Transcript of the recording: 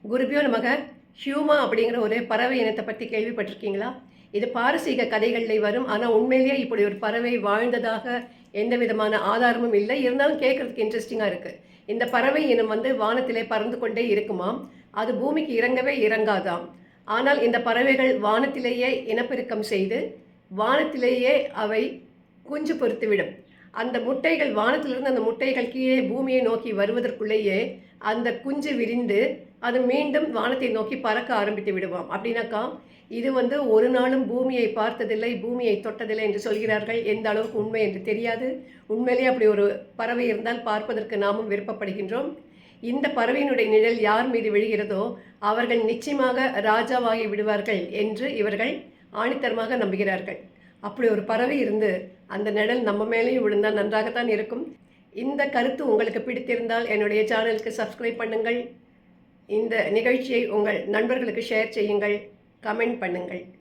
குருபியோ நமக. ஹியூமா அப்படிங்கிற ஒரு பறவை இனத்தை பற்றி கேள்விப்பட்டிருக்கீங்களா? இது பாரசீக கதைகளில் வரும். ஆனால் உண்மையிலேயே இப்படி ஒரு பறவை வாழ்ந்ததாக எந்த விதமான ஆதாரமும் இல்லை. இருந்தாலும் கேட்குறதுக்கு இன்ட்ரெஸ்டிங்காக இருக்குது. இந்த பறவை இனம் வானத்திலே பறந்து கொண்டே இருக்குமாம். அது பூமிக்கு இறங்கவே இறங்காதாம். ஆனால் இந்த பறவைகள் வானத்திலேயே இனப்பெருக்கம் செய்து வானத்திலேயே அவை குஞ்சு பொறுத்துவிடும். அந்த முட்டைகள் வானத்திலிருந்து அந்த முட்டைகள் கீழே பூமியை நோக்கி வருவதற்குள்ளேயே அந்த குஞ்சு விரிந்து அது மீண்டும் வானத்தை நோக்கி பறக்க ஆரம்பித்து விடுவாம். அப்படின்னாக்கா இது ஒரு நாளும் பூமியை பார்த்ததில்லை, பூமியை தொட்டதில்லை என்று சொல்கிறார்கள். எந்த அளவுக்கு உண்மை என்று தெரியாது. உண்மையிலேயே அப்படி ஒரு பறவை இருந்தால் பார்ப்பதற்கு நாமும் விருப்பப்படுகின்றோம். இந்த பறவையினுடைய நிழல் யார் மீது விழுகிறதோ அவர்கள் நிச்சயமாக ராஜாவாகி விடுவார்கள் என்று இவர்கள் ஆணித்தரமாக நம்புகிறார்கள். அப்படி ஒரு பறவை இருந்து அந்த நிழல் நம்ம மேலேயும் விழுந்தால் நன்றாகத்தான் இருக்கும். இந்த கருத்து உங்களுக்கு பிடித்திருந்தால் என்னுடைய சேனலுக்கு சப்ஸ்கிரைப் பண்ணுங்கள். இந்த நிகழ்ச்சியை உங்கள் நண்பர்களுக்கு ஷேர் செய்யுங்கள், கமெண்ட் பண்ணுங்கள்.